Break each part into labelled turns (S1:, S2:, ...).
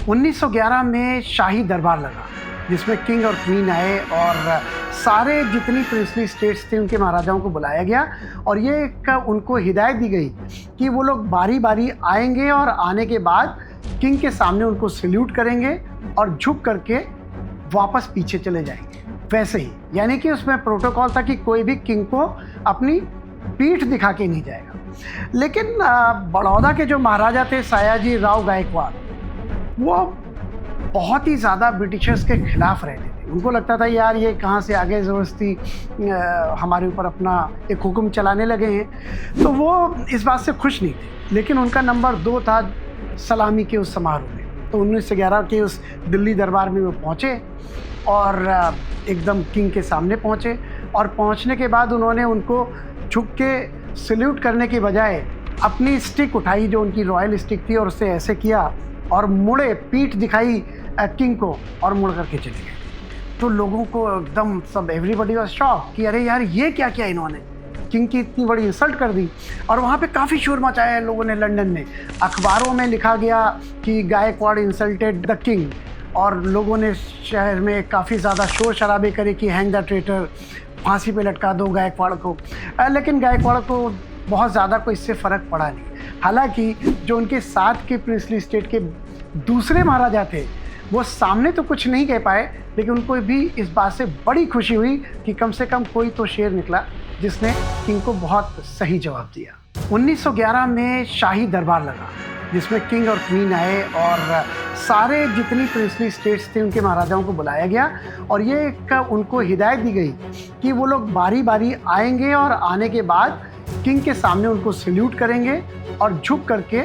S1: 1911 में शाही दरबार लगा जिसमें किंग और क्वीन आए और सारे जितनी प्रिंसली स्टेट्स थे उनके महाराजाओं को बुलाया गया और ये उनको हिदायत दी गई कि वो लोग बारी बारी आएंगे और आने के बाद किंग के सामने उनको सल्यूट करेंगे और झुक करके वापस पीछे चले जाएंगे। वैसे ही यानी कि उसमें प्रोटोकॉल था कि कोई भी किंग को अपनी पीठ दिखा के नहीं जाएगा। लेकिन बड़ौदा के जो महाराजा थे सयाजी राव गायकवाड़, वो बहुत ही ज़्यादा ब्रिटिशर्स के खिलाफ रहते थे। उनको लगता था यार ये कहाँ से आगे ज़बरदस्ती हमारे ऊपर अपना एक हुक्म चलाने लगे हैं, तो वो इस बात से खुश नहीं थे। लेकिन उनका नंबर 2 था सलामी के उस समारोह में। तो 1911 के उस दिल्ली दरबार में वो पहुँचे और एकदम किंग के सामने पहुँचे और पहुँचने के बाद उन्होंने उनको झुक के सल्यूट करने की बजाय अपनी स्टिक उठाई जो उनकी रॉयल स्टिक थी और उससे ऐसे किया और मुड़े, पीठ दिखाई किंग को और मुड़ करके चले गए। तो लोगों को एकदम सब एवरीबॉडी वाज शॉक कि अरे यार ये क्या किया इन्होंने, किंग की इतनी बड़ी इंसल्ट कर दी। और वहाँ पे काफ़ी शोर मचाया है लोगों ने लंदन में, अखबारों में लिखा गया कि गायकवाड़ इंसल्टेड द किंग और लोगों ने शहर में काफ़ी ज़्यादा शोर शराबे करे कि हैंग द ट्रेटर, फांसी पे लटका दो गायकवाड़ को। लेकिन गायकवाड़ को बहुत ज़्यादा कोई इससे फ़र्क पड़ा नहीं। हालांकि जो उनके साथ के प्रिंसली स्टेट के दूसरे महाराजा थे वो सामने तो कुछ नहीं कह पाए, लेकिन उनको भी इस बात से बड़ी खुशी हुई कि कम से कम कोई तो शेर निकला जिसने किंग को बहुत सही जवाब दिया। 1911 में शाही दरबार लगा जिसमें किंग और क्वीन आए और सारे जितनी प्रिंसली स्टेट्स थे उनके महाराजाओं को बुलाया गया और ये उनको हिदायत दी गई कि वो लोग बारी बारी आएंगे और आने के बाद किंग के सामने उनको सल्यूट करेंगे और झुक करके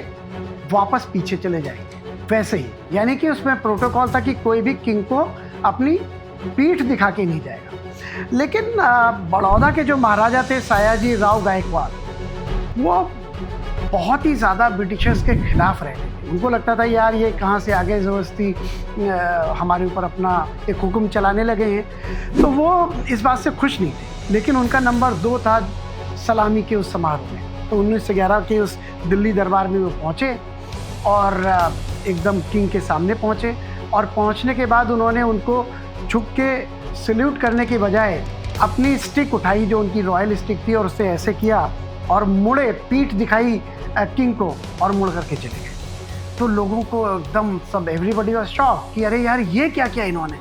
S1: वापस पीछे चले जाएंगे। वैसे ही यानी कि उसमें प्रोटोकॉल था कि कोई भी किंग को अपनी पीठ दिखा के नहीं जाएगा। लेकिन बड़ौदा के जो महाराजा थे सयाजी राव गायकवाड़, वो बहुत ही ज़्यादा ब्रिटिशर्स के खिलाफ रहते थे। उनको लगता था यार ये कहाँ से आगे ज़बरदस्ती हमारे ऊपर अपना एक हुक्म चलाने लगे हैं, तो वो इस बात से खुश नहीं थे। लेकिन उनका नंबर 2 था सलामी के उस समारोह में। तो 1911 के उस दिल्ली दरबार में वो पहुँचे और एकदम किंग के सामने पहुँचे और पहुँचने के बाद उन्होंने उनको झुक के सल्यूट करने की बजाय अपनी स्टिक उठाई जो उनकी रॉयल स्टिक थी और उससे ऐसे किया और मुड़े, पीठ दिखाई किंग को और मुड़ करके चले गए। तो लोगों को एकदम सब एवरीबॉडी वाज शॉक कि अरे यार ये क्या किया इन्होंने,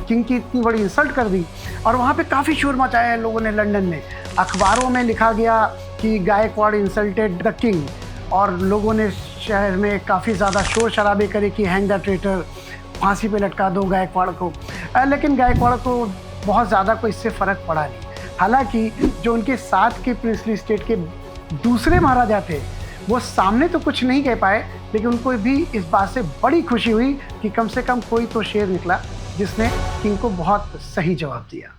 S1: किंग की इतनी बड़ी इंसल्ट कर दी। और वहाँ पे काफ़ी शोर मचाया है लोगों ने लंदन में, अखबारों में लिखा गया कि गायकवाड़ इंसल्टेड द किंग और लोगों ने शहर में काफ़ी ज़्यादा शोर शराबे करे कि हैंग द ट्रेटर, फांसी पे लटका दो गायकवाड़ को। लेकिन गायकवाड़ को बहुत ज़्यादा कोई इससे फ़र्क पड़ा नहीं। हालांकि जो उनके साथ के प्रिंसली स्टेट के दूसरे महाराजा थे वो सामने तो कुछ नहीं कह पाए, लेकिन उनको भी इस बात से बड़ी खुशी हुई कि कम से कम कोई तो शेर निकला जिसने किंग को बहुत सही जवाब दिया।